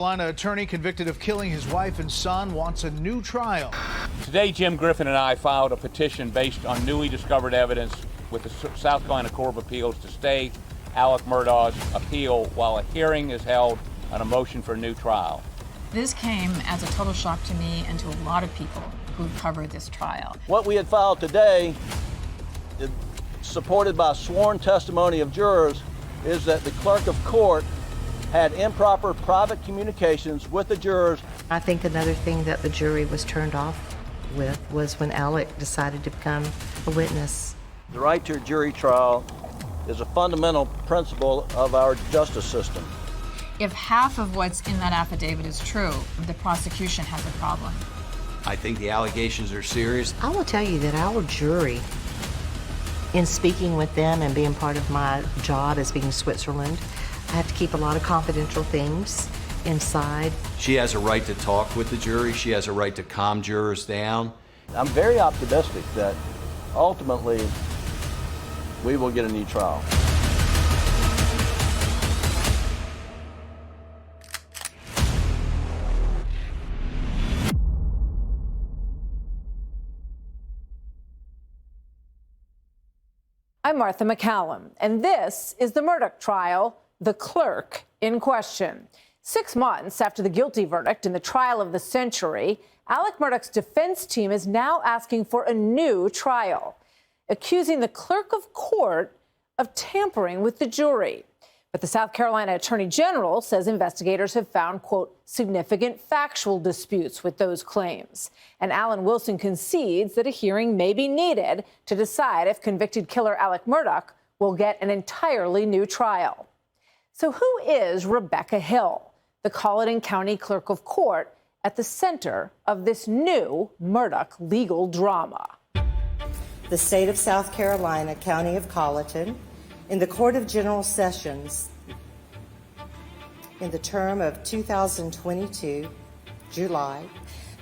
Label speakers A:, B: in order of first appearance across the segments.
A: Carolina attorney convicted of killing his wife and son wants a new trial.
B: Today, Jim Griffin and I filed a petition based on newly discovered evidence with the South Carolina Court of Appeals to stay Alec Murdaugh's appeal while a hearing is held on a motion for a new trial.
C: This came as a total shock to me and to a lot of people who covered this trial.
D: What we had filed today, supported by sworn testimony of jurors, is that the clerk of court had improper private communications with the jurors.
E: I think another thing that the jury was turned off with was when Alec decided to become a witness.
D: The right to a jury trial is a fundamental principle of our justice system.
C: If half of what's in that affidavit is true, the prosecution has a problem.
F: I think the allegations are serious.
E: I will tell you that our jury, in speaking with them and being part of my job as being in Switzerland, I have to keep a lot of confidential things inside.
F: She has a right to talk with the jury. She has a right to calm jurors down.
D: I'm very optimistic that ultimately we will get a new trial.
G: I'm Martha McCallum, and this is the Murdough trial, the clerk in question. 6 months after the guilty verdict in the trial of the century, Alec Murdaugh's defense team is now asking for a new trial, accusing the clerk of court of tampering with the jury. But the South Carolina Attorney General says investigators have found, quote, significant factual disputes with those claims. And Alan Wilson concedes that a hearing may be needed to decide if convicted killer Alec Murdough will get an entirely new trial. So who is Rebecca Hill, the Colleton County Clerk of Court, at the center of this new Murdough legal drama?
H: The state of South Carolina, County of Colleton, in the Court of General Sessions in the term of 2022, July,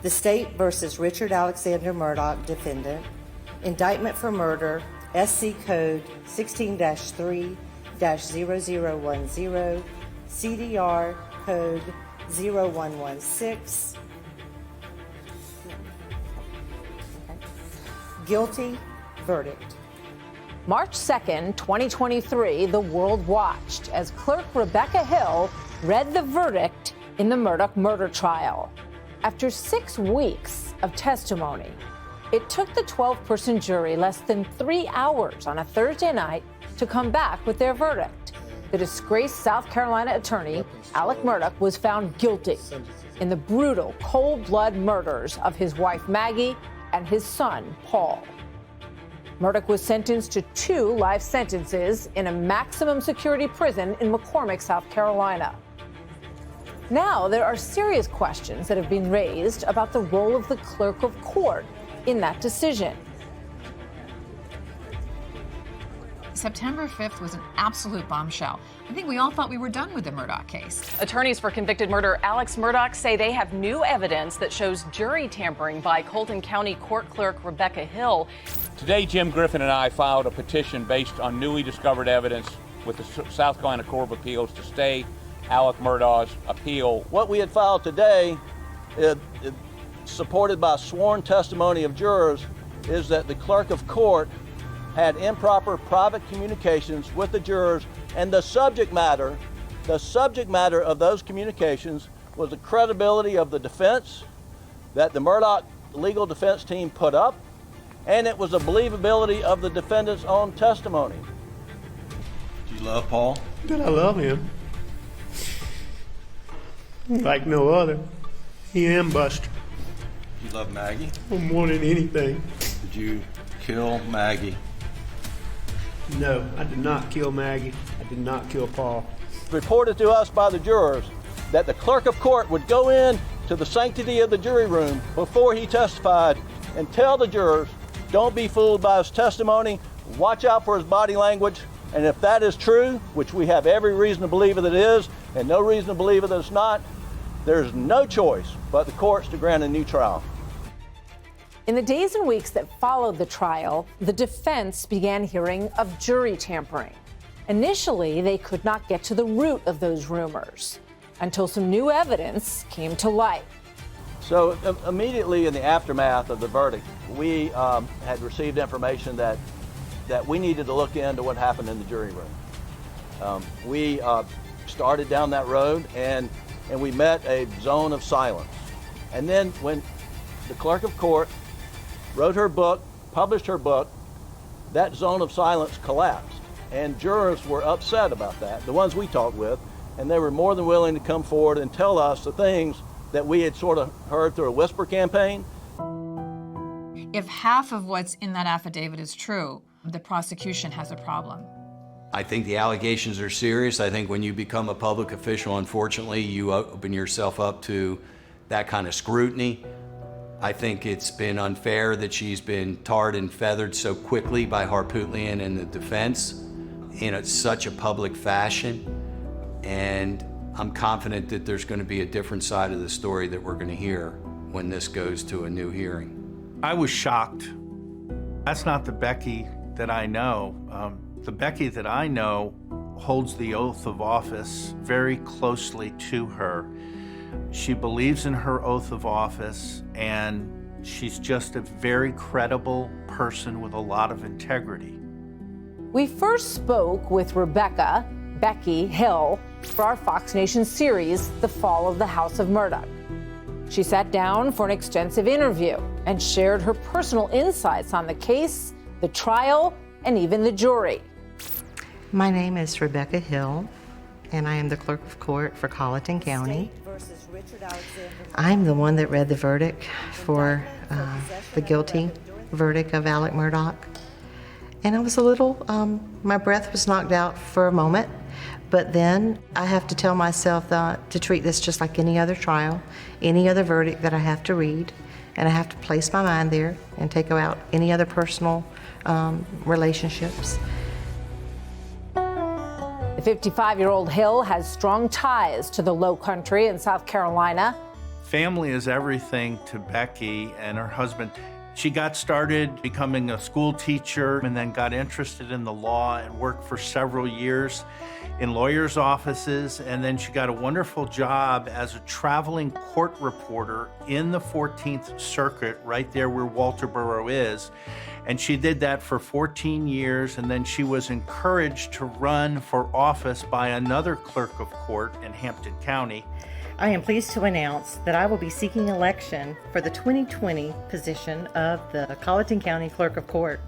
H: the state versus Richard Alexander Murdough, defendant, indictment for murder, SC code 16-3-0010, CDR code 0116. Guilty verdict.
G: March 2nd, 2023, the world watched as Clerk Rebecca Hill read the verdict in the Murdough murder trial. After 6 weeks of testimony, it took the 12-person jury less than 3 hours on a Thursday night to come back with their verdict. The disgraced South Carolina attorney, Alec Murdough, was found guilty in the brutal, cold-blood murders of his wife, Maggie, and his son, Paul. Murdough was sentenced to 2 life sentences in a maximum security prison in McCormick, South Carolina. Now, there are serious questions that have been raised about the role of the clerk of court in that decision.
C: September 5th was an absolute bombshell. I think we all thought we were done with the Murdough case.
I: Attorneys for convicted murderer Alex Murdough say they have new evidence that shows jury tampering by Colleton County Court Clerk Rebecca Hill.
B: Today, Jim Griffin and I filed a petition based on newly discovered evidence with the South Carolina Court of Appeals to stay Alec Murdaugh's appeal.
D: What we had filed today, supported by sworn testimony of jurors, is that the clerk of court had improper private communications with the jurors, and the subject matter of those communications was the credibility of the defense that the Murdough legal defense team put up, and it was the believability of the defendant's own testimony.
F: Do you love Paul?
J: But I love him like no other. He and Buster.
F: Do you love Maggie?
J: More than anything.
F: Did you kill Maggie?
J: No, I did not kill Maggie. I did not kill Paul.
D: Reported to us by the jurors that the clerk of court would go in to the sanctity of the jury room before he testified and tell the jurors, don't be fooled by his testimony, watch out for his body language, and if that is true, which we have every reason to believe that it is, and no reason to believe that it's not, there's no choice but the courts to grant a new trial.
G: In the days and weeks that followed the trial, the defense began hearing of jury tampering. Initially, they could not get to the root of those rumors. until some new evidence came to light.
D: So immediately in the aftermath of the verdict, we had received information that we needed to look into what happened in the jury room. We started down that road and we met a zone of silence. And then when the clerk of court wrote her book, published her book, that zone of silence collapsed. And jurors were upset about that, the ones we talked with, and they were more than willing to come forward and tell us the things that we had sort of heard through a whisper campaign.
C: If half of what's in that affidavit is true, the prosecution has a problem.
F: I think the allegations are serious. I think when you become a public official, unfortunately, you open yourself up to that kind of scrutiny. I think it's been unfair that she's been tarred and feathered so quickly by Harpootlian and the defense in such a public fashion. And I'm confident that there's going to be a different side of the story that we're going to hear when this goes to a new hearing.
K: I was shocked. That's not the Becky that I know. The Becky that I know holds the oath of office very closely to her. She believes in her oath of office, and she's just a very credible person with a lot of integrity.
G: We first spoke with Becky Hill, for our Fox Nation series, The Fall of the House of Murdough. She sat down for an extensive interview and shared her personal insights on the case, the trial, and even the jury.
E: My name is Rebecca Hill, and I am the clerk of court for Colleton County. I'm the one that read the verdict for the guilty verdict of Alec Murdough. And I was a little, my breath was knocked out for a moment, but then I have to tell myself to treat this just like any other trial, any other verdict that I have to read, and I have to place my mind there and take out any other personal relationships.
G: The 55-year-old Hill has strong ties to the Low Country in South Carolina.
K: Family is everything to Becky and her husband. She got started becoming a school teacher and then got interested in the law and worked for several years in lawyers' offices, and then she got a wonderful job as a traveling court reporter in the 14th Circuit, right there where Walterboro is. And she did that for 14 years, and then she was encouraged to run for office by another clerk of court in Hampton County.
H: I am pleased to announce that I will be seeking election for the 2020 position of the Colleton County Clerk of Court.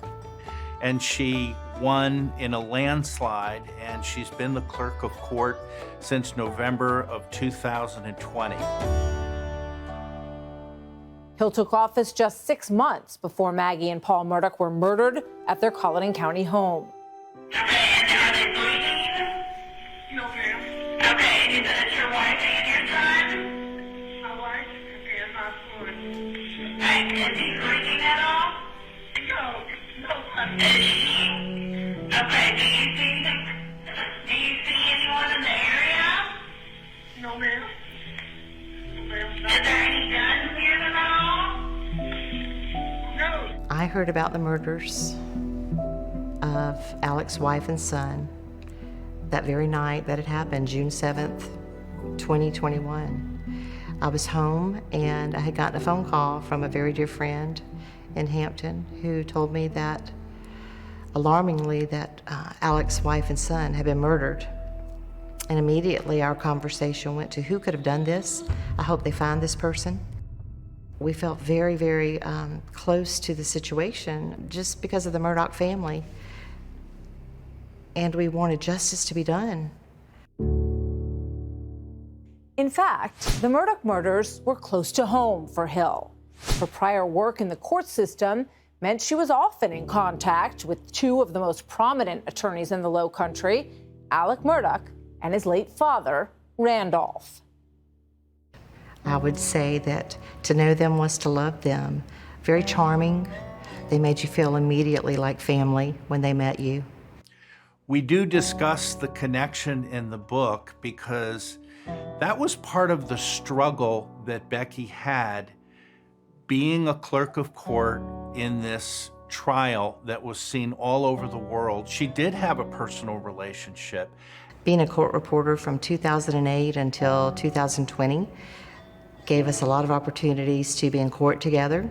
K: And she won in a landslide, and she's been the clerk of court since November of 2020.
G: Hill took office just 6 months before Maggie and Paul Murdough were murdered at their Colleton County home.
E: I heard about the murders of Alec's wife and son that very night that it happened, June 7th, 2021. I was home and I had gotten a phone call from a very dear friend in Hampton who told me that, alarmingly, that Alec's wife and son had been murdered. And immediately our conversation went to who could have done this. I hope they find this person. We felt very, very close to the situation just because of the Murdough family. And we wanted justice to be done.
G: In fact, the Murdough murders were close to home for Hill. Her prior work in the court system meant she was often in contact with two of the most prominent attorneys in the Low Country, Alec Murdough and his late father, Randolph.
E: I would say that to know them was to love them. Very charming. They made you feel immediately like family when they met you.
K: We do discuss the connection in the book because that was part of the struggle that Becky had being a clerk of court in this trial that was seen all over the world. She did have a personal relationship.
E: Being a court reporter from 2008 until 2020 gave us a lot of opportunities to be in court together.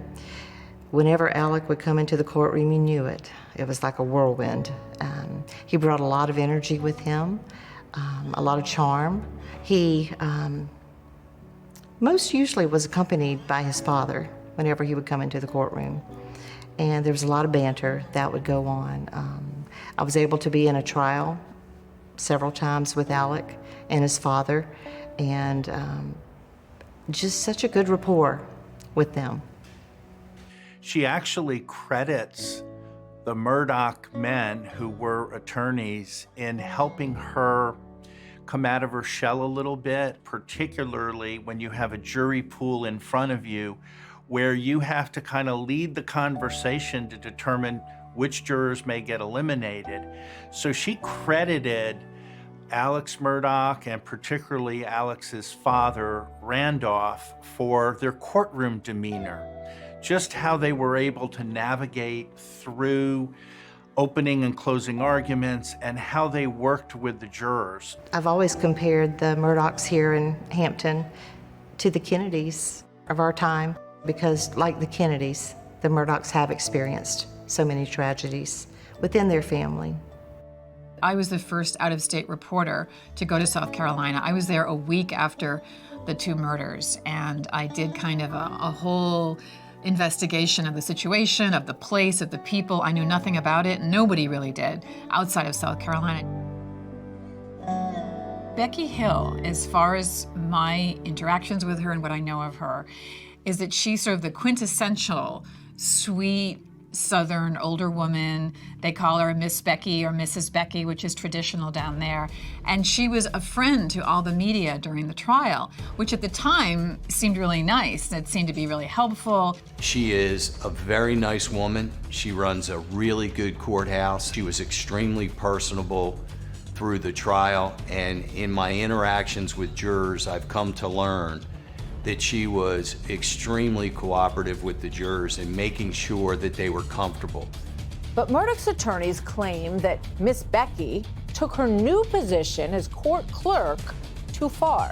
E: Whenever Alec would come into the courtroom, you knew it. It was like a whirlwind. He brought a lot of energy with him, a lot of charm. He most usually was accompanied by his father whenever he would come into the courtroom. And there was a lot of banter that would go on. I was able to be in a trial several times with Alec and his father, and just such a good rapport with them.
K: She actually credits the Murdough men who were attorneys in helping her come out of her shell a little bit, particularly when you have a jury pool in front of you where you have to kind of lead the conversation to determine which jurors may get eliminated. So she credited Alex Murdough and particularly Alex's father, Randolph, for their courtroom demeanor, just how they were able to navigate through opening and closing arguments and how they worked with the jurors.
E: I've always compared the Murdaughs here in Hampton to the Kennedys of our time, because like the Kennedys, the Murdaughs have experienced so many tragedies within their family.
C: I was the first out-of-state reporter to go to South Carolina. I was there a week after the two murders, and I did kind of a whole investigation of the situation, of the place, of the people. I knew nothing about it. Nobody really did outside of South Carolina. Becky Hill, as far as my interactions with her and what I know of her, is that she's sort of the quintessential sweet Southern older woman. They call her Miss Becky or Mrs. Becky, which is traditional down there. And she was a friend to all the media during the trial, which at the time seemed really nice. It seemed to be really helpful.
F: She is a very nice woman. She runs a really good courthouse. She was extremely personable through the trial, and in my interactions with jurors, I've come to learn that she was extremely cooperative with the jurors in making sure that they were comfortable.
G: But Murdaugh's attorneys claim that Miss Becky took her new position as court clerk too far.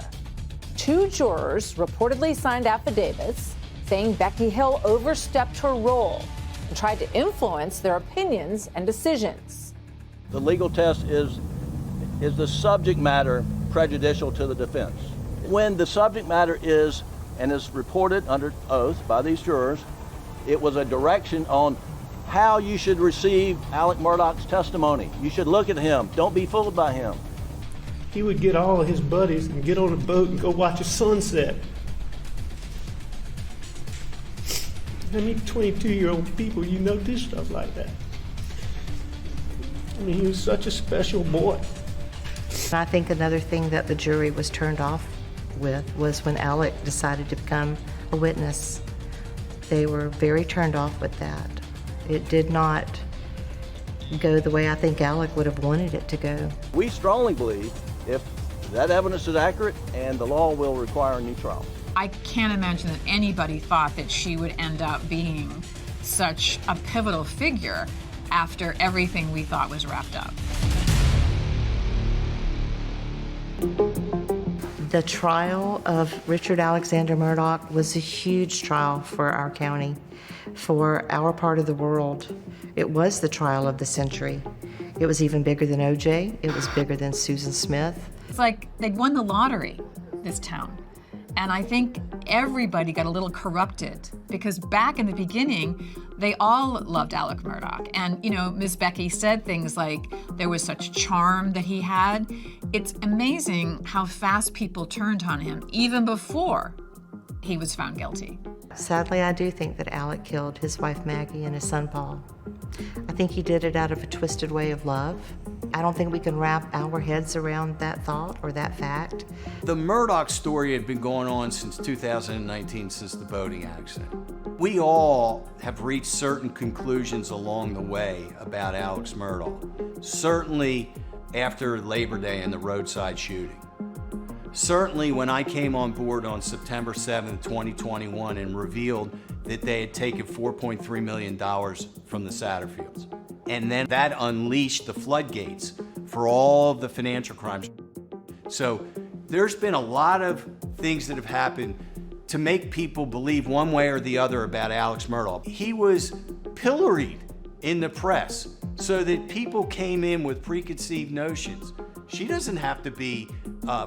G: Two jurors reportedly signed affidavits saying Becky Hill overstepped her role and tried to influence their opinions and decisions.
D: The legal test is the subject matter prejudicial to the defense? When the subject matter is, and is reported under oath by these jurors, it was a direction on how you should receive Alec Murdaugh's testimony. You should look at him. Don't be fooled by him.
J: He would get all of his buddies and get on a boat and go watch a sunset. How many 22-year-old people you know do stuff like that? I mean, he was such a special boy.
E: I think another thing that the jury was turned off with was when Alec decided to become a witness. They were very turned off with that. It did not go the way I think Alec would have wanted it to go.
D: We strongly believe if that evidence is accurate, and the law will require a new trial.
C: I can't imagine that anybody thought that she would end up being such a pivotal figure after everything we thought was wrapped up.
E: The trial of Richard Alexander Murdough was a huge trial for our county, for our part of the world. It was the trial of the century. It was even bigger than O.J. It was bigger than Susan Smith.
C: It's like they'd won the lottery, this town. And I think everybody got a little corrupted because back in the beginning, they all loved Alec Murdough. And, you know, Miss Becky said things like there was such charm that he had. It's amazing how fast people turned on him, even before he was found guilty.
E: Sadly, I do think that Alec killed his wife Maggie and his son Paul. I think he did it out of a twisted way of love. I don't think we can wrap our heads around that thought or that fact.
F: The Murdough story had been going on since 2019, since the boating accident. We all have reached certain conclusions along the way about Alex Murdough. Certainly after Labor Day and the roadside shooting. Certainly when I came on board on September 7th, 2021 and revealed that they had taken $4.3 million from the Satterfields. And then that unleashed the floodgates for all of the financial crimes. So there's been a lot of things that have happened to make people believe one way or the other about Alex Murdaugh. He was pilloried in the press so that people came in with preconceived notions. She doesn't have to be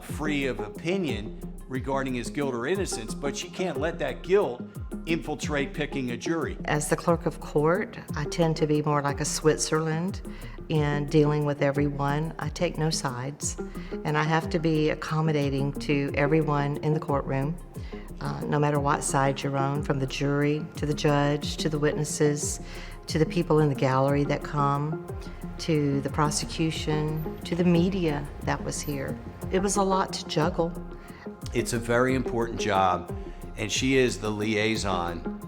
F: free of opinion regarding his guilt or innocence, but she can't let that guilt infiltrate picking a jury.
E: As the clerk of court, I tend to be more like a Switzerland in dealing with everyone. I take no sides, and I have to be accommodating to everyone in the courtroom, no matter what side you're on, from the jury to the judge to the witnesses to the people in the gallery that come, to the prosecution, to the media that was here. It was a lot to juggle.
F: It's a very important job, and she is the liaison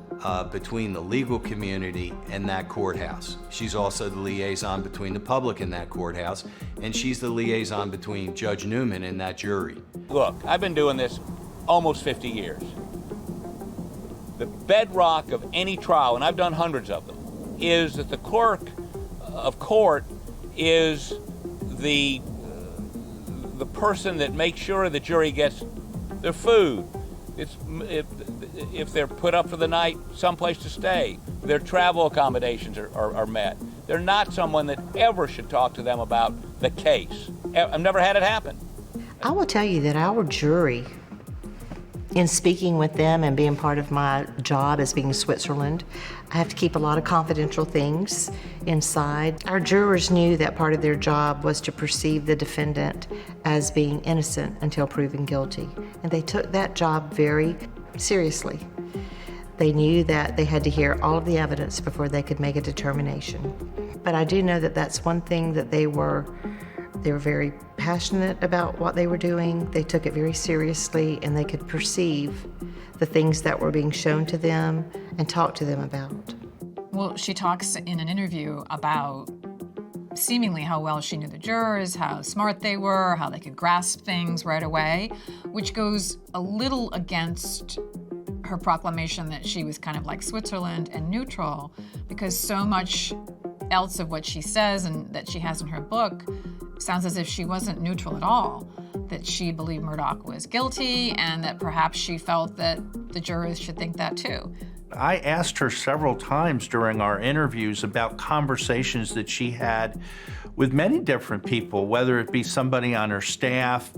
F: between the legal community and that courthouse. She's also the liaison between the public and that courthouse, and she's the liaison between Judge Newman and that jury.
B: Look, I've been doing this almost 50 years. The bedrock of any trial, and I've done hundreds of them, is that the clerk of court is the person that makes sure the jury gets their food. If they're put up for the night, someplace to stay, their travel accommodations are met. They're not someone that ever should talk to them about the case. I've never had it happen.
E: I will tell you that our jury, in speaking with them and being part of my job as being Switzerland, I have to keep a lot of confidential things inside. Our jurors knew that part of their job was to perceive the defendant as being innocent until proven guilty, and they took that job very seriously. They knew that they had to hear all of the evidence before they could make a determination. But I do know that that's one thing that they were very passionate about what they were doing. They took it very seriously, and they could perceive the things that were being shown to them and talk to them about.
C: Well, she talks in an interview about seemingly how well she knew the jurors, how smart they were, how they could grasp things right away, which goes a little against her proclamation that she was kind of like Switzerland and neutral, because so much else of what she says and that she has in her book sounds as if she wasn't neutral at all, that she believed Murdough was guilty and that perhaps she felt that the jurors should think that too.
K: I asked her several times during our interviews about conversations that she had with many different people, whether it be somebody on her staff,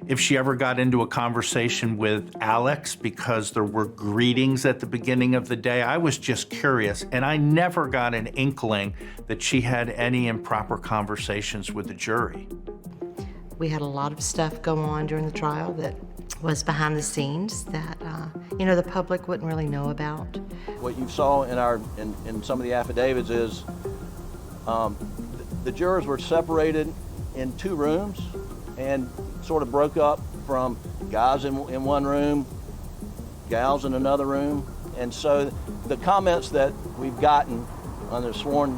K: if she ever got into a conversation with Alex because there were greetings at the beginning of the day. I was just curious, and I never got an inkling that she had any improper conversations with the jury.
E: We had a lot of stuff go on during the trial that was behind the scenes that the public wouldn't really know about.
D: What you saw in some of the affidavits is the jurors were separated in two rooms and sort of broke up from guys in one room, gals in another room. And so the comments that we've gotten on the sworn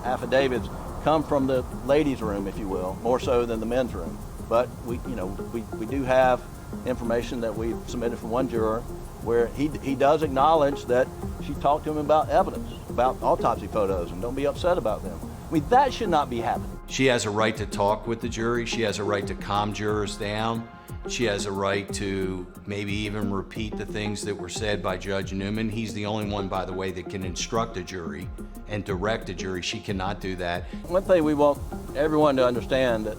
D: affidavits come from the ladies' room, if you will, more so than the men's room. But we do have information that we've submitted from one juror where he does acknowledge that she talked to him about evidence, about autopsy photos, and don't be upset about them. I mean, that should not be happening.
F: She has a right to talk with the jury. She has a right to calm jurors down. She has a right to maybe even repeat the things that were said by Judge Newman. He's the only one, by the way, that can instruct a jury and direct a jury. She cannot do that.
D: One thing we want everyone to understand, that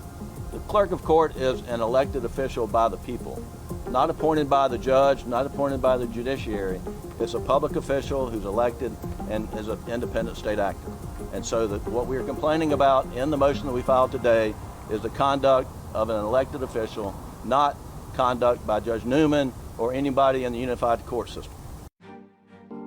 D: the clerk of court is an elected official by the people, not appointed by the judge, not appointed by the judiciary. It's a public official who's elected and is an independent state actor. And so what we are complaining about in the motion that we filed today is the conduct of an elected official, not conduct by Judge Newman or anybody in the unified court system.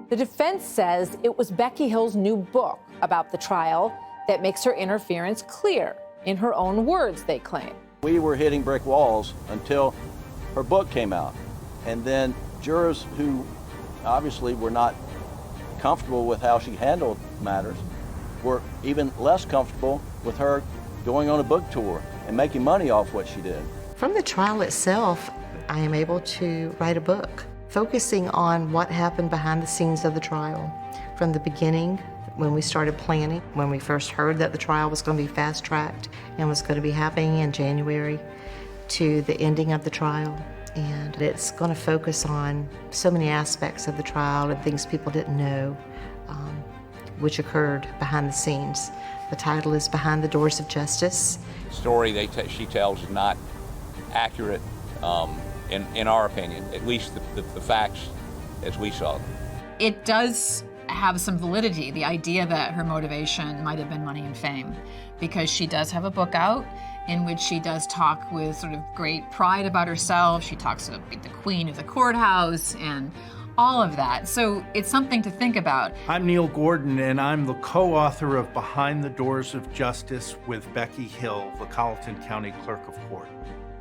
G: The defense says it was Becky Hill's new book about the trial that makes her interference clear. In her own words, they claim.
D: We were hitting brick walls until her book came out. And then jurors who obviously were not comfortable with how she handled matters were even less comfortable with her going on a book tour and making money off what she did.
E: From the trial itself, I am able to write a book focusing on what happened behind the scenes of the trial, from the beginning When we started planning, when we first heard that the trial was going to be fast-tracked and was going to be happening in January, to the ending of the trial. And it's going to focus on so many aspects of the trial and things people didn't know, which occurred behind the scenes. The title is Behind the Doors of Justice.
B: The story she tells is not accurate, in our opinion, at least the facts as we saw them.
C: It does have some validity, the idea that her motivation might have been money and fame, because she does have a book out in which she does talk with sort of great pride about herself. She talks about the queen of the courthouse and all of that. So it's something to think about.
K: I'm Neil Gordon, and I'm the co-author of Behind the Doors of Justice with Becky Hill, the Colleton County Clerk of Court.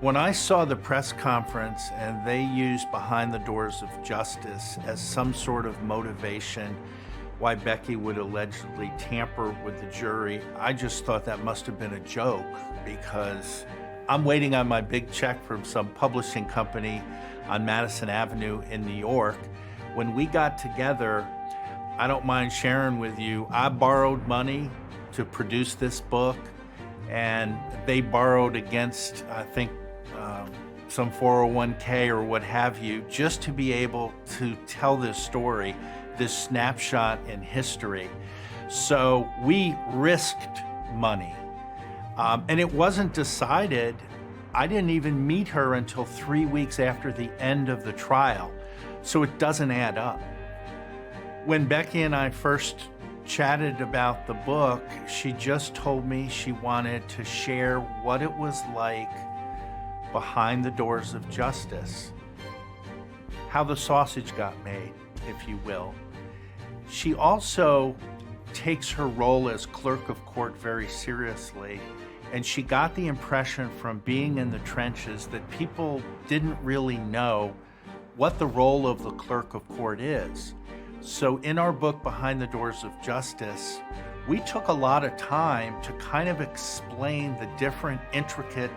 K: When I saw the press conference and they used Behind the Doors of Justice as some sort of motivation why Becky would allegedly tamper with the jury, I just thought that must have been a joke, because I'm waiting on my big check from some publishing company on Madison Avenue in New York. When we got together, I don't mind sharing with you, I borrowed money to produce this book, and they borrowed against, I think, some 401k or what have you, just to be able to tell this story, this snapshot in history. So we risked money. And it wasn't decided. I didn't even meet her until 3 weeks after the end of the trial. So it doesn't add up. When Becky and I first chatted about the book, she just told me she wanted to share what it was like behind the doors of justice, how the sausage got made, if you will. She also takes her role as clerk of court very seriously, and she got the impression from being in the trenches that people didn't really know what the role of the clerk of court is. So in our book, Behind the Doors of Justice, we took a lot of time to kind of explain the different intricate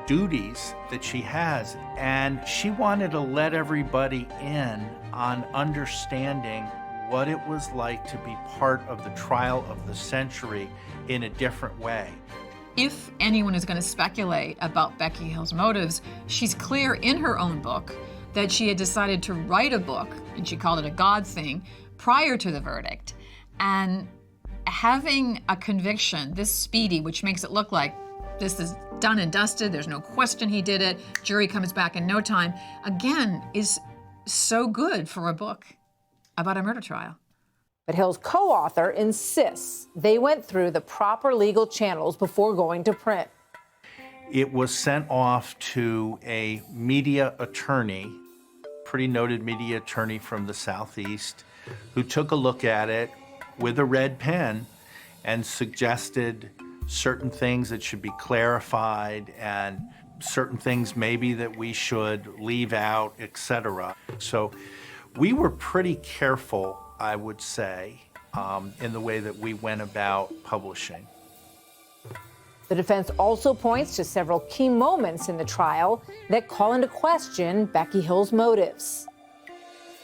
K: duties that she has, and she wanted to let everybody in on understanding what it was like to be part of the trial of the century in a different way.
C: If anyone is going to speculate about Becky Hill's motives, she's clear in her own book that she had decided to write a book, and she called it a God thing, prior to the verdict. And having a conviction this speedy, which makes it look like this is done and dusted, there's no question he did it, jury comes back in no time, again, is so good for a book about a murder trial.
G: But Hill's co-author insists they went through the proper legal channels before going to print.
K: It was sent off to a media attorney, pretty noted media attorney from the Southeast, who took a look at it with a red pen and suggested certain things that should be clarified and certain things maybe that we should leave out, etc. So we were pretty careful, I would say, in the way that we went about publishing.
G: The defense also points to several key moments in the trial that call into question Becky Hill's motives.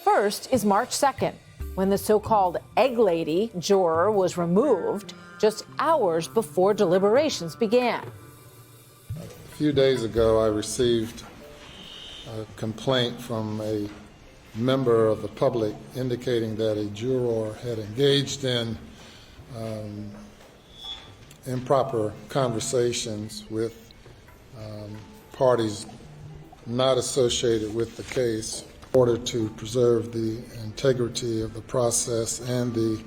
G: First is March 2nd, when the so-called egg lady juror was removed just hours before deliberations began.
L: A few days ago, I received a complaint from a member of the public indicating that a juror had engaged in improper conversations with parties not associated with the case in order to preserve the integrity of the process and the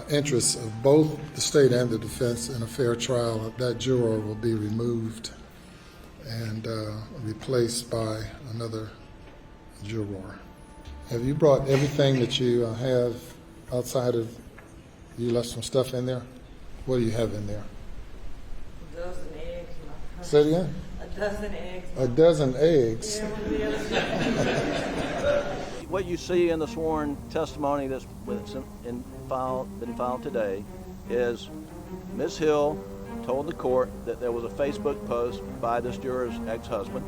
L: interests of both the state and the defense in a fair trial. That juror will be removed and replaced by another juror. Have you brought everything that you have outside of, you left some stuff in there? What do you have in there?
H: A dozen eggs.
L: Say it again?
H: A dozen eggs.
L: A dozen eggs.
D: What you see in the sworn testimony that's been filed today is Ms. Hill told the court that there was a Facebook post by this juror's ex-husband.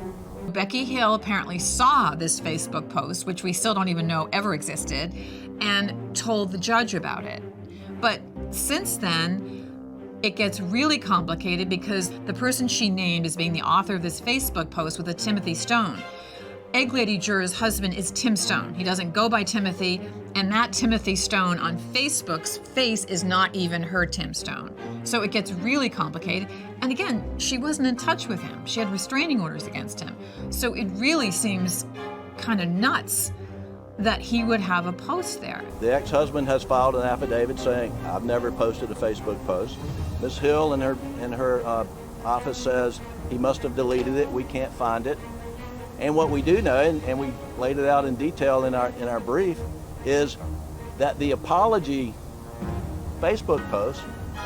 C: Becky Hill apparently saw this Facebook post, which we still don't even know ever existed, and told the judge about it. But since then, it gets really complicated because the person she named as being the author of this Facebook post with a Timothy Stone. Egg Lady Juror's husband is Tim Stone. He doesn't go by Timothy, and that Timothy Stone on Facebook's face is not even her Tim Stone. So it gets really complicated. And again, she wasn't in touch with him. She had restraining orders against him. So it really seems kind of nuts that he would have a post there.
D: The ex-husband has filed an affidavit saying, I've never posted a Facebook post. Ms. Hill in her office says he must have deleted it, we can't find it. And what we do know, and we laid it out in detail in our brief, is that the apology Facebook post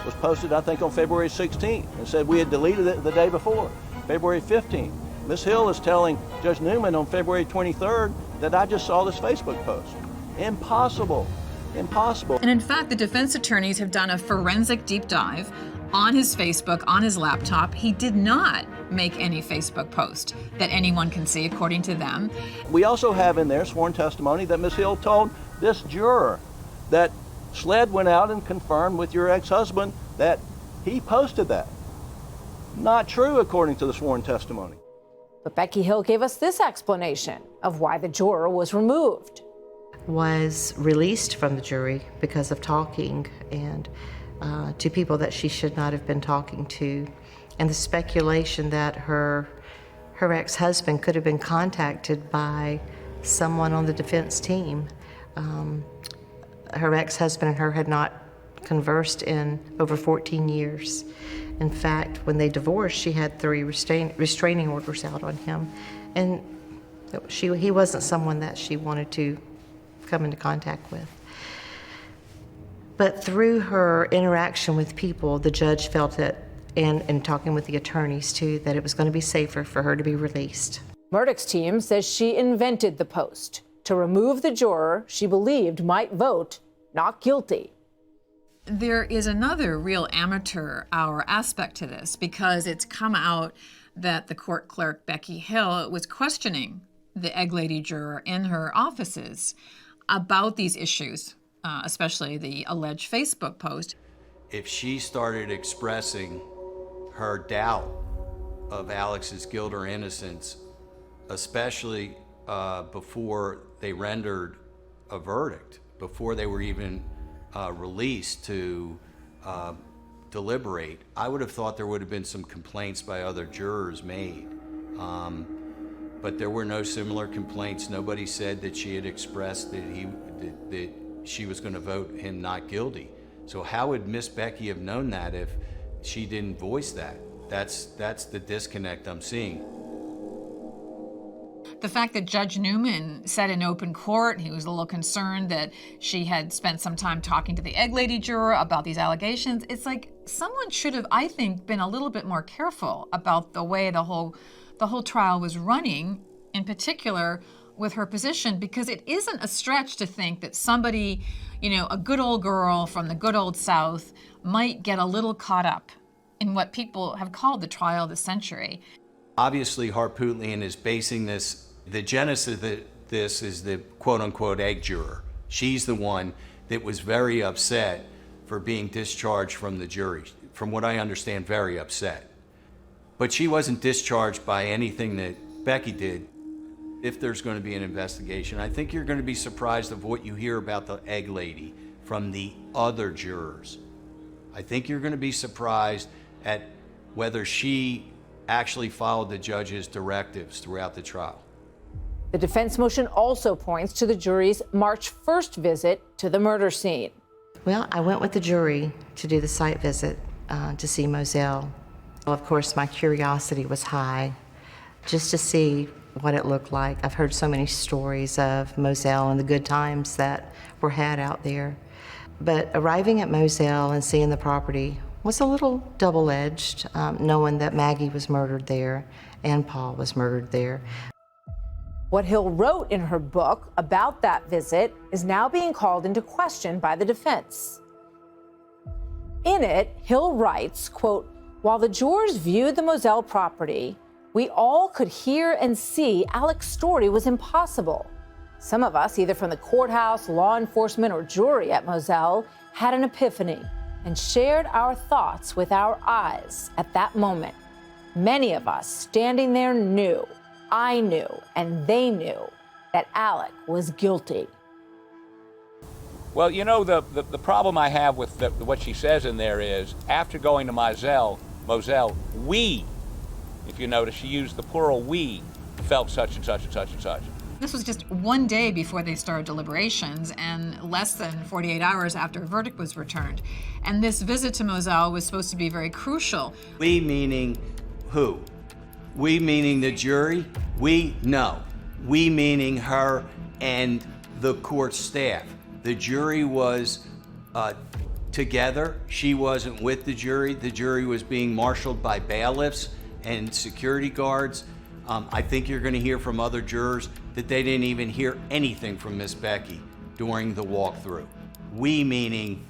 D: was posted, I think, on February 16th, and said we had deleted it the day before, February 15th. Ms. Hill is telling Judge Newman on February 23rd that I just saw this Facebook post. Impossible, impossible.
C: And in fact, the defense attorneys have done a forensic deep dive on his Facebook, on his laptop. He did not make any Facebook post that anyone can see, according to them.
D: We also have in there sworn testimony that Ms. Hill told this juror that SLED went out and confirmed with your ex-husband that he posted that. Not true, according to the sworn testimony.
G: But Becky Hill gave us this explanation of why the juror was removed.
E: Was released from the jury because of talking and to people that she should not have been talking to, and the speculation that her ex-husband could have been contacted by someone on the defense team. Her ex-husband and her had not conversed in over 14 years. In fact, when they divorced, she had 3 restraining orders out on him, and he wasn't someone that she wanted to come into contact with. But through her interaction with people, the judge felt that, and talking with the attorneys too, that it was going to be safer for her to be released.
G: Murdough's team says she invented the post to remove the juror she believed might vote not guilty.
C: There is another real amateur hour aspect to this, because it's come out that the court clerk, Becky Hill, was questioning the Egg Lady juror in her offices about these issues, especially the alleged Facebook post.
F: If she started expressing her doubt of Alex's guilt or innocence, especially before they rendered a verdict, before they were even released to deliberate, I would have thought there would have been some complaints by other jurors made. But there were no similar complaints. Nobody said that she had expressed that she was going to vote him not guilty. So how would Miss Becky have known that if she didn't voice that? That's the disconnect I'm seeing.
C: The fact that Judge Newman said in open court he was a little concerned that she had spent some time talking to the Egg Lady juror about these allegations, it's like someone should have, I think, been a little bit more careful about the way the whole trial was running, in particular with her position, because it isn't a stretch to think that somebody, a good old girl from the good old South might get a little caught up in what people have called the trial of the century.
F: Obviously, Harpootlian is basing the genesis of this is the quote-unquote egg juror. She's the one that was very upset for being discharged from the jury. From what I understand, very upset. But she wasn't discharged by anything that Becky did. If there's going to be an investigation, I think you're going to be surprised of what you hear about the Egg Lady from the other jurors. I think you're going to be surprised at whether she actually followed the judge's directives throughout the trial.
G: The defense motion also points to the jury's March 1st visit to the murder scene.
E: Well, I went with the jury to do the site visit to see Moselle. Well, of course, my curiosity was high, just to see what it looked like. I've heard so many stories of Moselle and the good times that were had out there. But arriving at Moselle and seeing the property was a little double-edged, knowing that Maggie was murdered there and Paul was murdered there.
G: What Hill wrote in her book about that visit is now being called into question by the defense. In it, Hill writes, quote, "While the jurors viewed the Moselle property, we all could hear and see Alex's story was impossible. Some of us, either from the courthouse, law enforcement, or jury at Moselle, had an epiphany and shared our thoughts with our eyes at that moment. Many of us standing there knew, I knew, and they knew that Alec was guilty.
B: Well, you know, the problem I have with what she says in there is, after going to Moselle, we, if you notice, she used the plural we, felt such and such and such and such.
C: This was just one day before they started deliberations and less than 48 hours after a verdict was returned. And this visit to Moselle was supposed to be very crucial.
F: We meaning who? We meaning the jury? We? No. We meaning her and the court staff. The jury was together. She wasn't with the jury. The jury was being marshaled by bailiffs and security guards. I think you're going to hear from other jurors that they didn't even hear anything from Miss Becky during the walkthrough. We meaning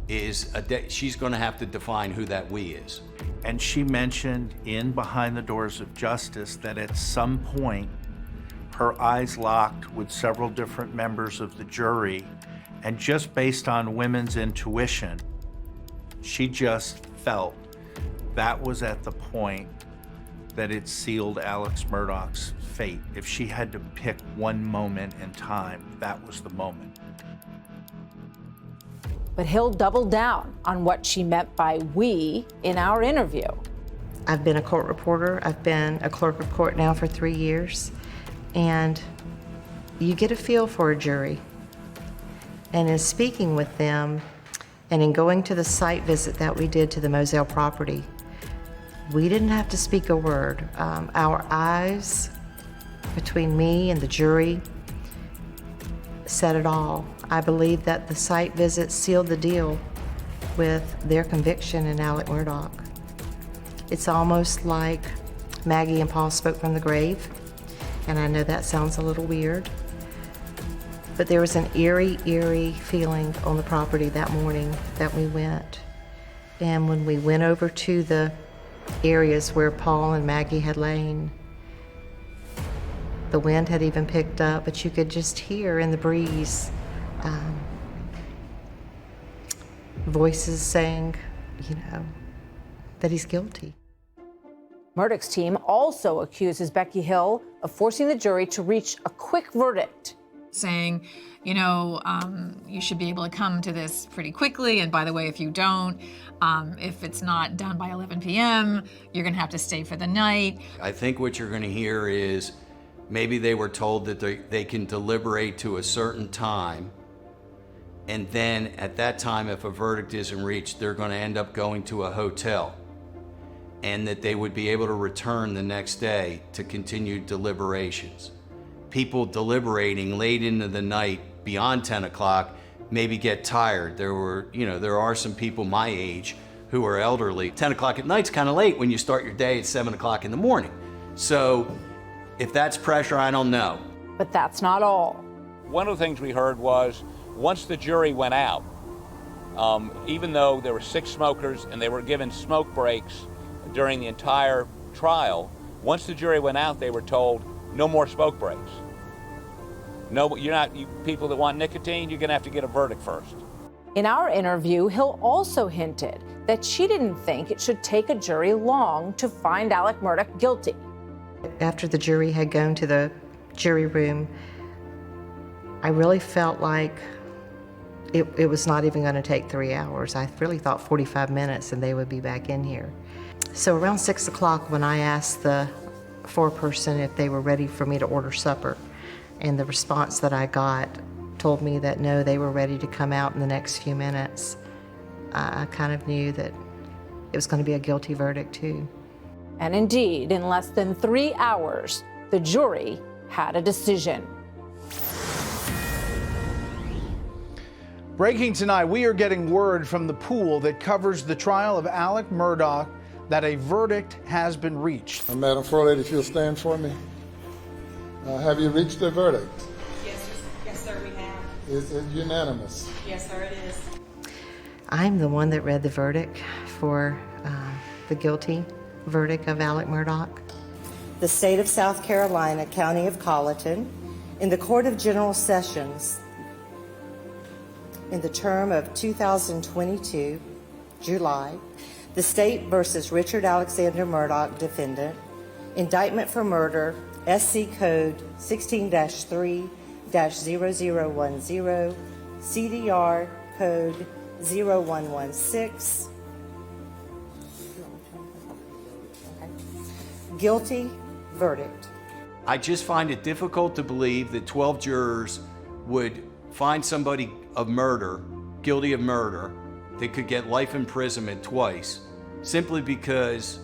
F: is, she's going to have to define who that we is.
K: And she mentioned in Behind the Doors of Justice that at some point her eyes locked with several different members of the jury, and just based on women's intuition, she just felt that was at the point that it sealed Alex Murdaugh's fate. If she had to pick one moment in time, that was the moment.
G: But Hill doubled down on what she meant by we in our interview.
E: I've been a court reporter. I've been a clerk of court now for 3 years. And you get a feel for a jury. And in speaking with them and in going to the site visit that we did to the Moselle property, we didn't have to speak a word. Our eyes between me and the jury said it all. I believe that the site visit sealed the deal with their conviction in Alec Murdough. It's almost like Maggie and Paul spoke from the grave, and I know that sounds a little weird, but there was an eerie, eerie feeling on the property that morning that we went. And when we went over to the areas where Paul and Maggie had lain, the wind had even picked up, but you could just hear in the breeze voices saying, that he's guilty.
G: Murdaugh's team also accuses Becky Hill of forcing the jury to reach a quick verdict,
C: saying, you should be able to come to this pretty quickly, and by the way, if you don't, if it's not done by 11 p.m., you're gonna have to stay for the night.
F: I think what you're gonna hear is maybe they were told that they can deliberate to a certain time, and then at that time, if a verdict isn't reached, they're gonna end up going to a hotel, and that they would be able to return the next day to continue deliberations. People deliberating late into the night beyond 10 o'clock maybe get tired. There are some people my age who are elderly. 10 o'clock at night's kind of late when you start your day at 7 o'clock in the morning. So if that's pressure, I don't know.
G: But that's not all.
B: One of the things we heard was, once the jury went out, even though there were 6 smokers and they were given smoke breaks during the entire trial, once the jury went out, they were told, no more smoke breaks. No, people that want nicotine, you're gonna have to get a verdict first.
G: In our interview, Hill also hinted that she didn't think it should take a jury long to find Alec Murdough guilty.
E: After the jury had gone to the jury room, I really felt like it was not even gonna take 3 hours. I really thought 45 minutes and they would be back in here. So around 6 o'clock when I asked the foreperson if they were ready for me to order supper, and the response that I got told me that no, they were ready to come out in the next few minutes, I kind of knew that it was going to be a guilty verdict too.
G: And indeed, in less than 3 hours, the jury had a decision.
A: Breaking tonight, we are getting word from the pool that covers the trial of Alec Murdough that a verdict has been reached.
L: Madam Floor Lady, if you'll stand for me. Have you reached the verdict?
M: Yes, sir, we have.
L: Is it unanimous?
M: Yes, sir, it is.
E: I'm the one that read the verdict for the guilty verdict of Alec Murdough.
H: The State of South Carolina, County of Colleton, In the Court of General Sessions, in the term of 2022, July, the State versus Richard Alexander Murdough, defendant, indictment for murder, SC Code 16-3-0010, CDR Code 0116. Guilty verdict.
F: I just find it difficult to believe that 12 jurors would find somebody of murder, guilty of murder, that could get life imprisonment twice, simply because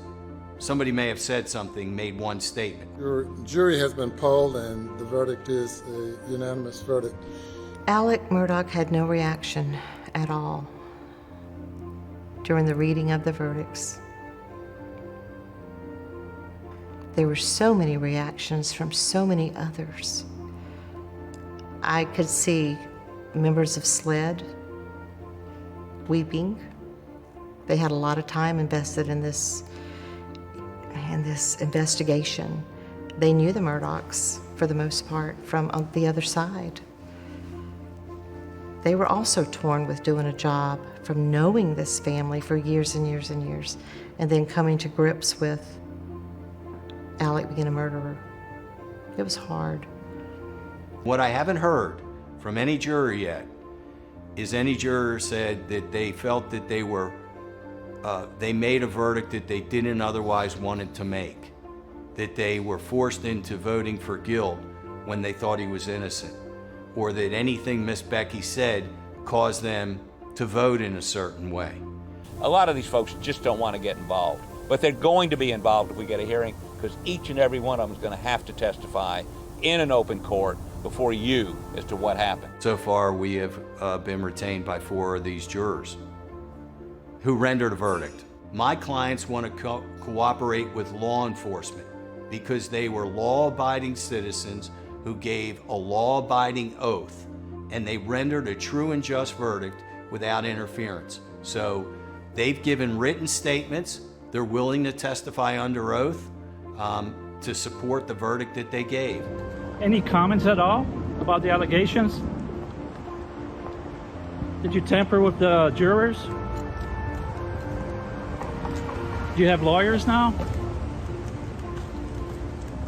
F: somebody may have said something, made one statement.
L: Your jury has been polled and the verdict is a unanimous verdict.
E: Alec Murdough had no reaction at all during the reading of the verdicts. There were so many reactions from so many others. I could see members of SLED weeping. They had a lot of time invested in this investigation. They knew the Murdaughs, for the most part, from on the other side. They were also torn with doing a job, from knowing this family for years and years and years, and then coming to grips with Alec being a murderer. It was hard.
F: What I haven't heard from any juror yet is any juror said that they felt that they made a verdict that they didn't otherwise wanted to make, that they were forced into voting for guilt when they thought he was innocent, or that anything Miss Becky said caused them to vote in a certain way.
B: A lot of these folks just don't want to get involved, but they're going to be involved if we get a hearing, because each and every one of them is going to have to testify in an open court before you as to what happened.
F: So far, we have been retained by 4 of these jurors who rendered a verdict. My clients want to cooperate with law enforcement because they were law-abiding citizens who gave a law-abiding oath, and they rendered a true and just verdict without interference. So they've given written statements. They're willing to testify under oath to support the verdict that they gave.
N: Any comments at all about the allegations? Did you tamper with the jurors? Do you have lawyers now?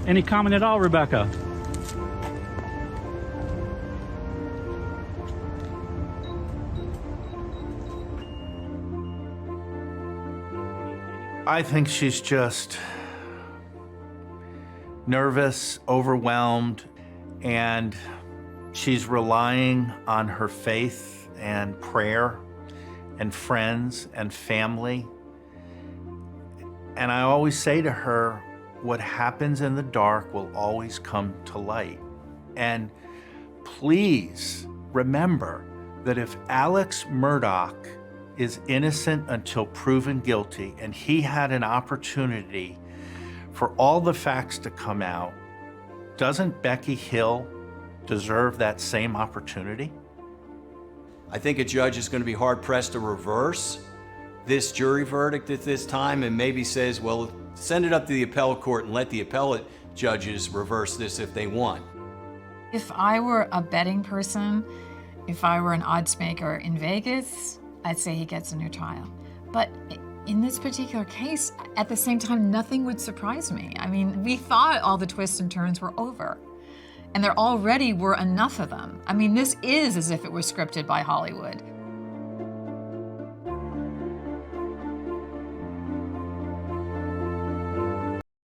N: Any comment at all, Rebecca?
K: I think she's just nervous, overwhelmed, and she's relying on her faith and prayer and friends and family. And I always say to her, what happens in the dark will always come to light. And please remember that if Alex Murdough is innocent until proven guilty, and he had an opportunity for all the facts to come out, doesn't Becky Hill deserve that same opportunity?
F: I think a judge is going to be hard-pressed to reverse this jury verdict at this time and maybe says, well, send it up to the appellate court and let the appellate judges reverse this if they want.
C: If I were a betting person, if I were an odds maker in Vegas, I'd say he gets a new trial. But in this particular case, at the same time, nothing would surprise me. I mean, we thought all the twists and turns were over, and there already were enough of them. I mean, this is as if it was scripted by Hollywood.